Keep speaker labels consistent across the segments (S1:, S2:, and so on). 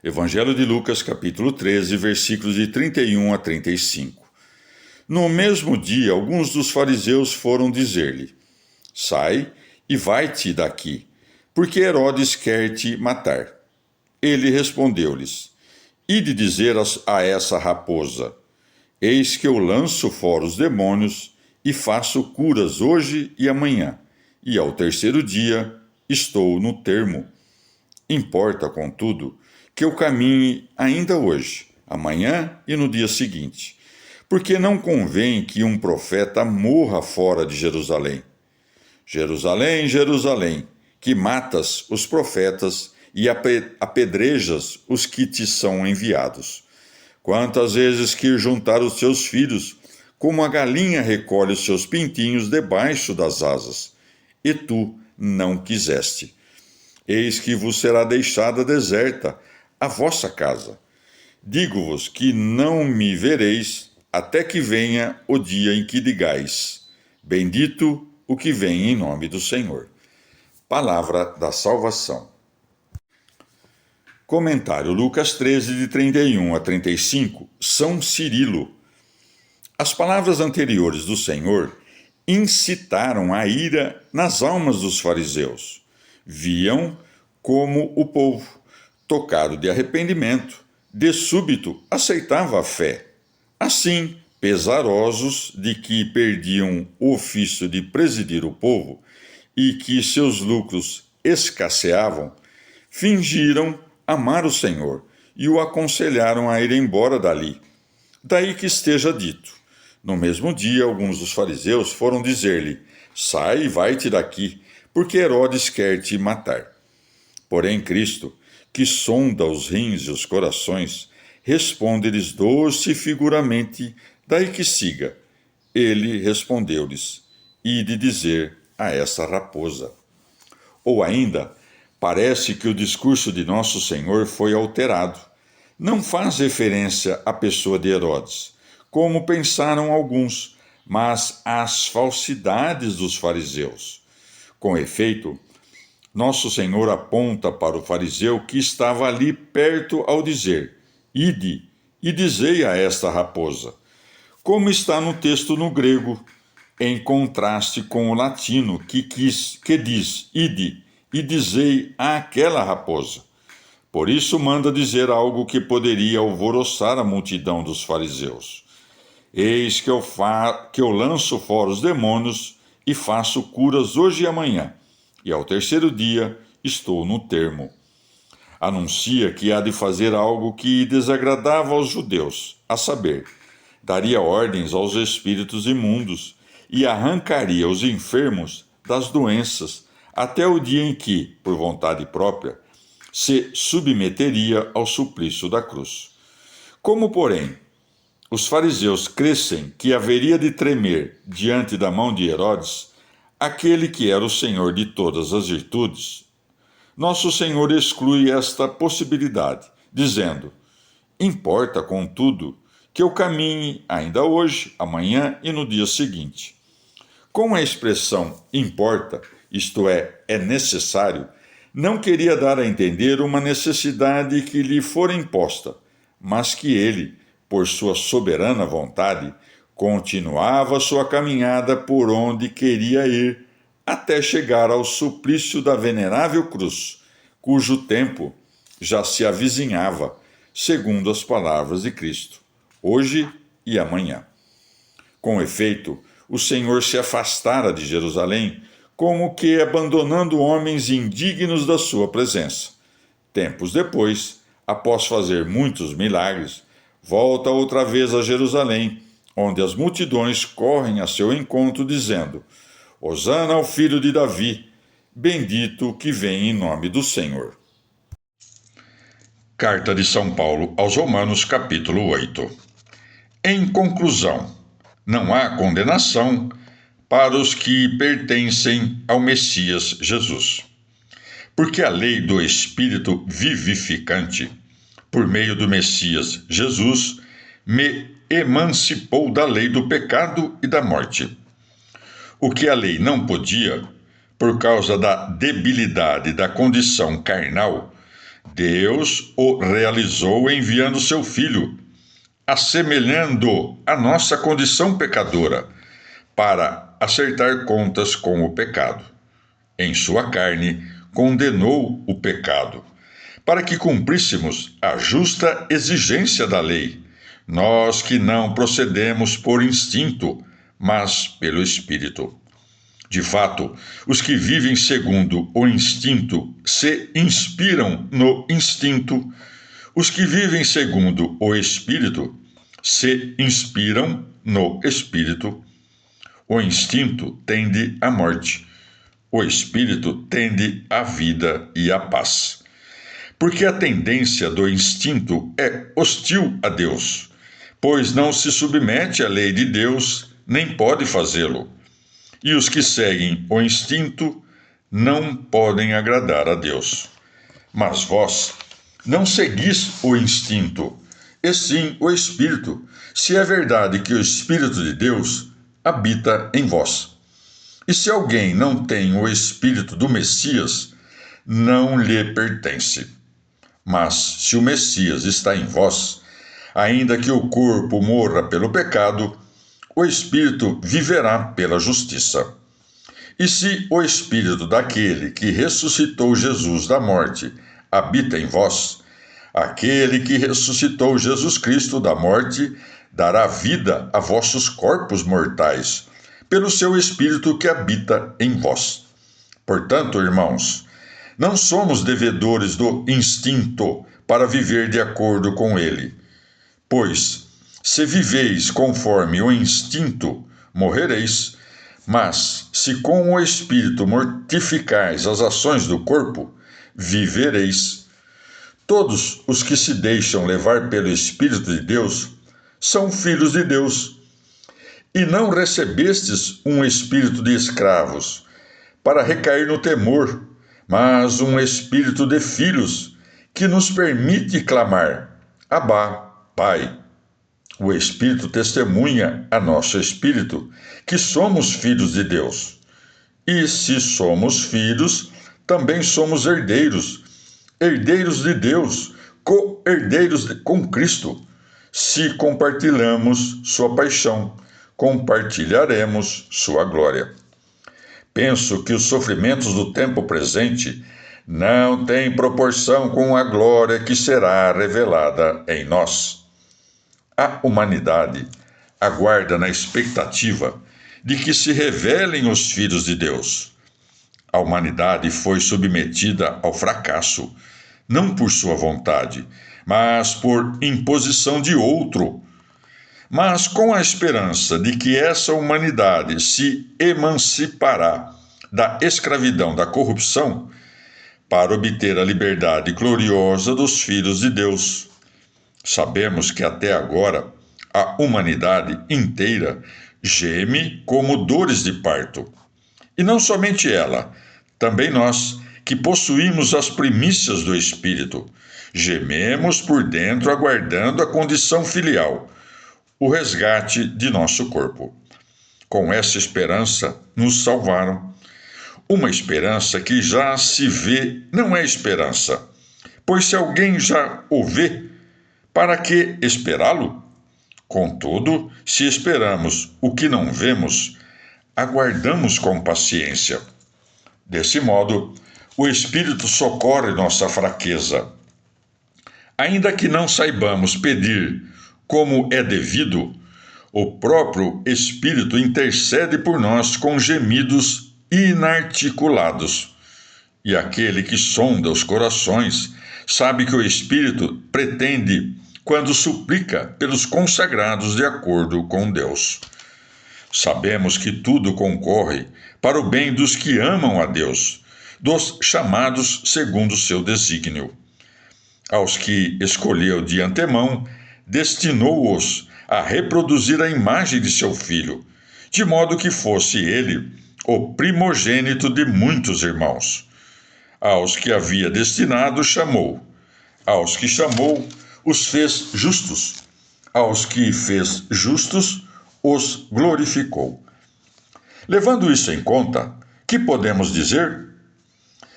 S1: Evangelho de Lucas, capítulo 13, versículos de 31 a 35. No mesmo dia, alguns dos fariseus foram dizer-lhe: Sai e vai-te daqui, porque Herodes quer te matar. Ele respondeu-lhes: Ide dizer a essa raposa: Eis que eu lanço fora os demônios e faço curas hoje e amanhã, e ao terceiro dia estou no termo. Importa, contudo, que eu caminhe ainda hoje, amanhã e no dia seguinte, porque não convém que um profeta morra fora de Jerusalém. Jerusalém, Jerusalém, que matas os profetas e apedrejas os que te são enviados. Quantas vezes quis juntar os seus filhos, como a galinha recolhe os seus pintinhos debaixo das asas, e tu não quiseste. Eis que vos será deixada deserta a vossa casa. Digo-vos que não me vereis até que venha o dia em que digais: Bendito o que vem em nome do Senhor. Palavra da salvação. Comentário Lucas 13, de 31 a 35, São Cirilo. As palavras anteriores do Senhor incitaram a ira nas almas dos fariseus. Viam como o povo, tocado de arrependimento, de súbito aceitava a fé. Assim, pesarosos de que perdiam o ofício de presidir o povo e que seus lucros escasseavam, fingiram amar o Senhor e o aconselharam a ir embora dali. Daí que esteja dito: no mesmo dia, alguns dos fariseus foram dizer-lhe: Sai e vai-te daqui, porque Herodes quer te matar. Porém, Cristo, que sonda os rins e os corações, responde-lhes doce e figuramente, daí que siga. Ele respondeu-lhes: Ide dizer a essa raposa. Ou ainda, parece que o discurso de Nosso Senhor foi alterado. Não faz referência à pessoa de Herodes, como pensaram alguns, mas às falsidades dos fariseus. Com efeito, Nosso Senhor aponta para o fariseu que estava ali perto ao dizer: Ide e dizei a esta raposa, como está no texto no grego, em contraste com o latino que diz: Ide e dizei àquela raposa. Por isso manda dizer algo que poderia alvoroçar a multidão dos fariseus. Eis que eu lanço fora os demônios e faço curas hoje e amanhã, e ao terceiro dia estou no termo. Anuncia que há de fazer algo que desagradava aos judeus, a saber, daria ordens aos espíritos imundos e arrancaria os enfermos das doenças até o dia em que, por vontade própria, se submeteria ao suplício da cruz. Como, porém, os fariseus crescem que haveria de tremer diante da mão de Herodes, aquele que era o Senhor de todas as virtudes, Nosso Senhor exclui esta possibilidade, dizendo: Importa, contudo, que eu caminhe ainda hoje, amanhã e no dia seguinte. Com a expressão importa, isto é necessário, não queria dar a entender uma necessidade que lhe fora imposta, mas que ele, por sua soberana vontade, continuava sua caminhada por onde queria ir, até chegar ao suplício da venerável cruz, cujo tempo já se avizinhava, segundo as palavras de Cristo, hoje e amanhã. Com efeito, o Senhor se afastara de Jerusalém, como que abandonando homens indignos da sua presença. Tempos depois, após fazer muitos milagres, volta outra vez a Jerusalém, onde as multidões correm a seu encontro, dizendo: Hosana ao filho de Davi, bendito o que vem em nome do Senhor. Carta de São Paulo aos Romanos, capítulo 8. Em conclusão, não há condenação para os que pertencem ao Messias Jesus. Porque a lei do Espírito vivificante, por meio do Messias Jesus, me emancipou da lei do pecado e da morte. O que a lei não podia, por causa da debilidade da condição carnal, Deus o realizou enviando seu Filho, assemelhando a nossa condição pecadora, para acertar contas com o pecado. Em sua carne, condenou o pecado, para que cumpríssemos a justa exigência da lei, nós que não procedemos por instinto, mas pelo Espírito. De fato, os que vivem segundo o instinto se inspiram no instinto. Os que vivem segundo o Espírito se inspiram no Espírito. O instinto tende à morte, o Espírito tende à vida e à paz. Porque a tendência do instinto é hostil a Deus, pois não se submete à lei de Deus, nem pode fazê-lo. E os que seguem o instinto não podem agradar a Deus. Mas vós não seguis o instinto, e sim o Espírito, se é verdade que o Espírito de Deus habita em vós. E se alguém não tem o Espírito do Messias, não lhe pertence. Mas se o Messias está em vós, ainda que o corpo morra pelo pecado, o Espírito viverá pela justiça. E se o Espírito daquele que ressuscitou Jesus da morte habita em vós, aquele que ressuscitou Jesus Cristo da morte dará vida a vossos corpos mortais, pelo seu Espírito que habita em vós. Portanto, irmãos, não somos devedores do instinto para viver de acordo com ele. Pois, se viveis conforme o instinto, morrereis, mas se com o Espírito mortificais as ações do corpo, vivereis. Todos os que se deixam levar pelo Espírito de Deus são filhos de Deus. E não recebestes um espírito de escravos, para recair no temor, mas um espírito de filhos, que nos permite clamar: Abá, Pai. O Espírito testemunha a nosso espírito que somos filhos de Deus. E se somos filhos, também somos herdeiros, herdeiros de Deus, co-herdeiros com Cristo. Se compartilhamos sua paixão, compartilharemos sua glória. Penso que os sofrimentos do tempo presente não têm proporção com a glória que será revelada em nós. A humanidade aguarda na expectativa de que se revelem os filhos de Deus. A humanidade foi submetida ao fracasso, não por sua vontade, mas por imposição de outro. Mas com a esperança de que essa humanidade se emancipará da escravidão da corrupção para obter a liberdade gloriosa dos filhos de Deus. Sabemos que até agora a humanidade inteira geme como dores de parto. E não somente ela, também nós, que possuímos as primícias do Espírito, gememos por dentro aguardando a condição filial, o resgate de nosso corpo. Com essa esperança nos salvaram. Uma esperança que já se vê não é esperança, pois se alguém já o vê, para que esperá-lo? Contudo, se esperamos o que não vemos, aguardamos com paciência. Desse modo, o Espírito socorre nossa fraqueza. Ainda que não saibamos pedir como é devido, o próprio Espírito intercede por nós com gemidos inarticulados. E aquele que sonda os corações sabe que o Espírito pretende quando suplica pelos consagrados de acordo com Deus. Sabemos que tudo concorre para o bem dos que amam a Deus, dos chamados segundo o seu desígnio. Aos que escolheu de antemão, destinou-os a reproduzir a imagem de seu Filho, de modo que fosse ele o primogênito de muitos irmãos. Aos que havia destinado, chamou. Aos que chamou, os fez justos. Aos que fez justos, os glorificou. Levando isso em conta, que podemos dizer?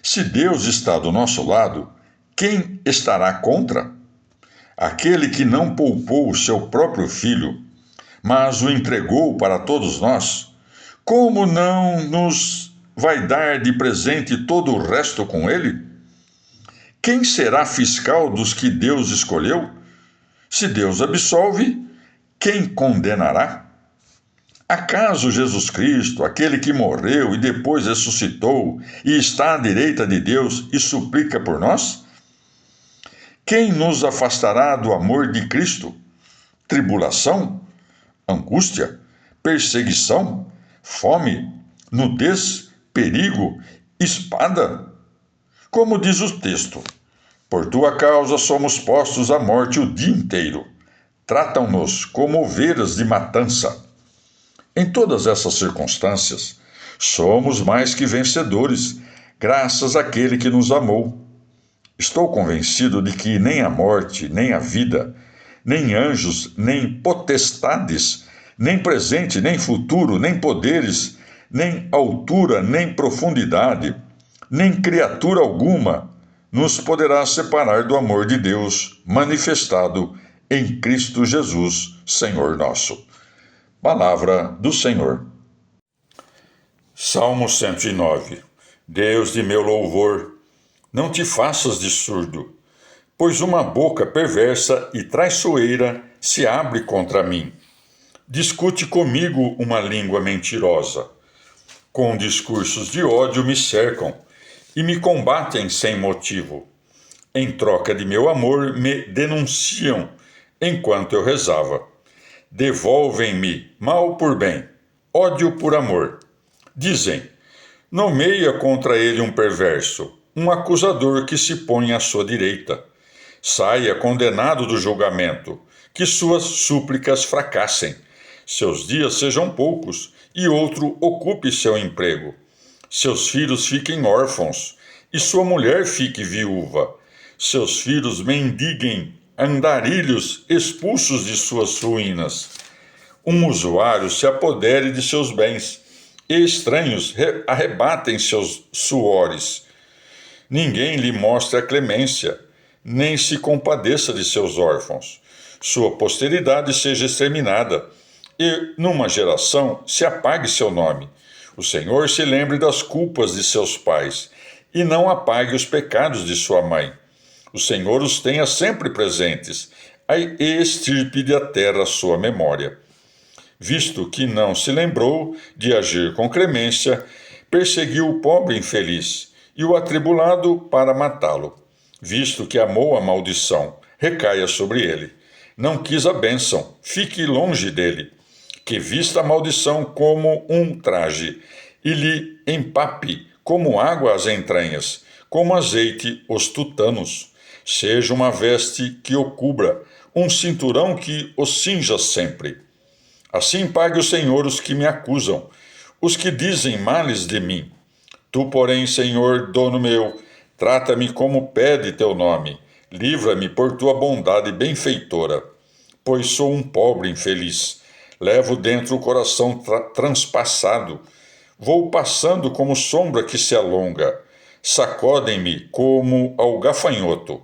S1: Se Deus está do nosso lado, quem estará contra? Aquele que não poupou o seu próprio filho, mas o entregou para todos nós, como não nos vai dar de presente todo o resto com ele? Quem será fiscal dos que Deus escolheu? Se Deus absolve, quem condenará? Acaso Jesus Cristo, aquele que morreu e depois ressuscitou e está à direita de Deus e suplica por nós? Quem nos afastará do amor de Cristo? Tribulação? Angústia? Perseguição? Fome? Nudez? Perigo? Espada? Como diz o texto, por tua causa somos postos à morte o dia inteiro. Tratam-nos como ovelhas de matança. Em todas essas circunstâncias, somos mais que vencedores, graças àquele que nos amou. Estou convencido de que nem a morte, nem a vida, nem anjos, nem potestades, nem presente, nem futuro, nem poderes, nem altura, nem profundidade, nem criatura alguma nos poderá separar do amor de Deus manifestado em Cristo Jesus, Senhor nosso. Palavra do Senhor. Salmo 109. Deus de meu louvor, não te faças de surdo, pois uma boca perversa e traiçoeira se abre contra mim. Discute comigo uma língua mentirosa. Com discursos de ódio me cercam e me combatem sem motivo. Em troca de meu amor me denunciam enquanto eu rezava. Devolvem-me mal por bem, ódio por amor. Dizem, nomeia contra ele um perverso, um acusador que se põe à sua direita. Saia condenado do julgamento, que suas súplicas fracassem, seus dias sejam poucos e outro ocupe seu emprego. Seus filhos fiquem órfãos e sua mulher fique viúva. Seus filhos mendiguem andarilhos expulsos de suas ruínas. Um usuário se apodere de seus bens e estranhos arrebatem seus suores. Ninguém lhe mostre a clemência, nem se compadeça de seus órfãos. Sua posteridade seja exterminada, e numa geração se apague seu nome. O Senhor se lembre das culpas de seus pais, e não apague os pecados de sua mãe. O Senhor os tenha sempre presentes, e extirpe da terra sua memória. Visto que não se lembrou de agir com clemência, perseguiu o pobre infeliz e o atribulado para matá-lo. Visto que amou a maldição, recaia sobre ele. Não quis a bênção, fique longe dele. Que vista a maldição como um traje, e lhe empape como água as entranhas, como azeite os tutanos. Seja uma veste que o cubra, um cinturão que o cinja sempre. Assim pague o Senhor os que me acusam, os que dizem males de mim. Tu, porém, Senhor, dono meu, trata-me como pede teu nome, livra-me por tua bondade benfeitora, pois sou um pobre infeliz. Levo dentro o coração transpassado, vou passando como sombra que se alonga. Sacodem-me como ao gafanhoto.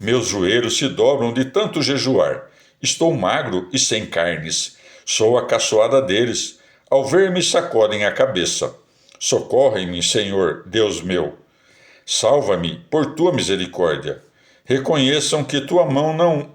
S1: Meus joelhos se dobram de tanto jejuar. Estou magro e sem carnes. Sou a caçoada deles. Ao ver-me sacodem a cabeça. Socorre-me, Senhor, Deus meu. Salva-me por tua misericórdia. Reconheçam que tua mão não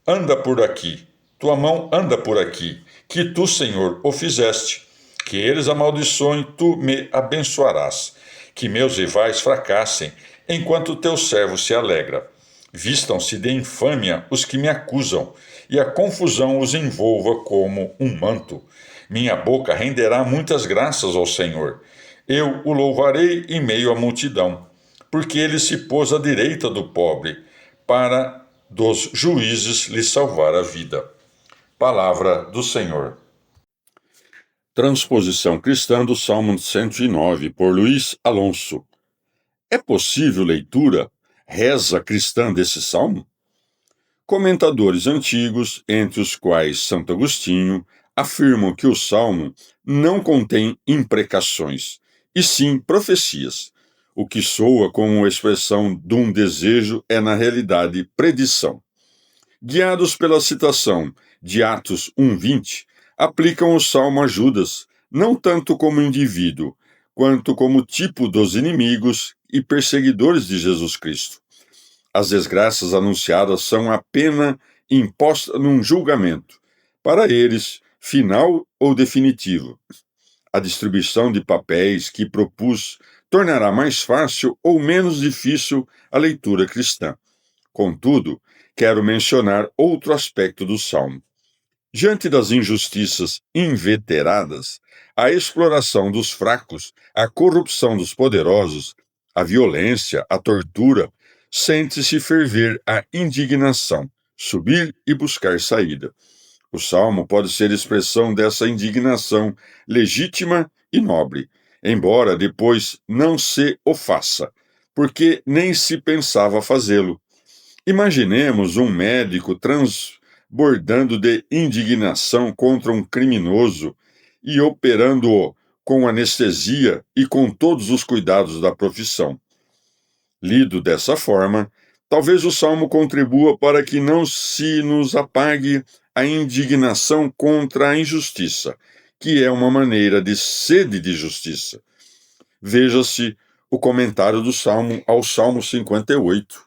S1: anda por aqui. Tua mão anda por aqui, que tu, Senhor, o fizeste. Que eles amaldiçoem, tu me abençoarás. Que meus rivais fracassem, enquanto teu servo se alegra. Vistam-se de infâmia os que me acusam, e a confusão os envolva como um manto. Minha boca renderá muitas graças ao Senhor. Eu o louvarei em meio à multidão, porque ele se pôs à direita do pobre, para dos juízes lhe salvar a vida. Palavra do Senhor. Transposição cristã do Salmo 109, por Luiz Alonso. É possível leitura, reza cristã desse salmo? Comentadores antigos, entre os quais Santo Agostinho, afirmam que o salmo não contém imprecações, e sim profecias. O que soa como expressão de um desejo é, na realidade, predição. Guiados pela citação de Atos 1:20, aplicam o salmo a Judas, não tanto como indivíduo, quanto como tipo dos inimigos e perseguidores de Jesus Cristo. As desgraças anunciadas são a pena imposta num julgamento, para eles, final ou definitivo. A distribuição de papéis que propus tornará mais fácil ou menos difícil a leitura cristã. Contudo, quero mencionar outro aspecto do Salmo. Diante das injustiças inveteradas, a exploração dos fracos, a corrupção dos poderosos, a violência, a tortura, sente-se ferver a indignação, subir e buscar saída. O salmo pode ser expressão dessa indignação legítima e nobre, embora depois não se o faça, porque nem se pensava fazê-lo. Imaginemos um médico transbordando de indignação contra um criminoso e operando-o com anestesia e com todos os cuidados da profissão. Lido dessa forma, talvez o salmo contribua para que não se nos apague a indignação contra a injustiça, que é uma maneira de sede de justiça. Veja-se o comentário do Salmo ao Salmo 58.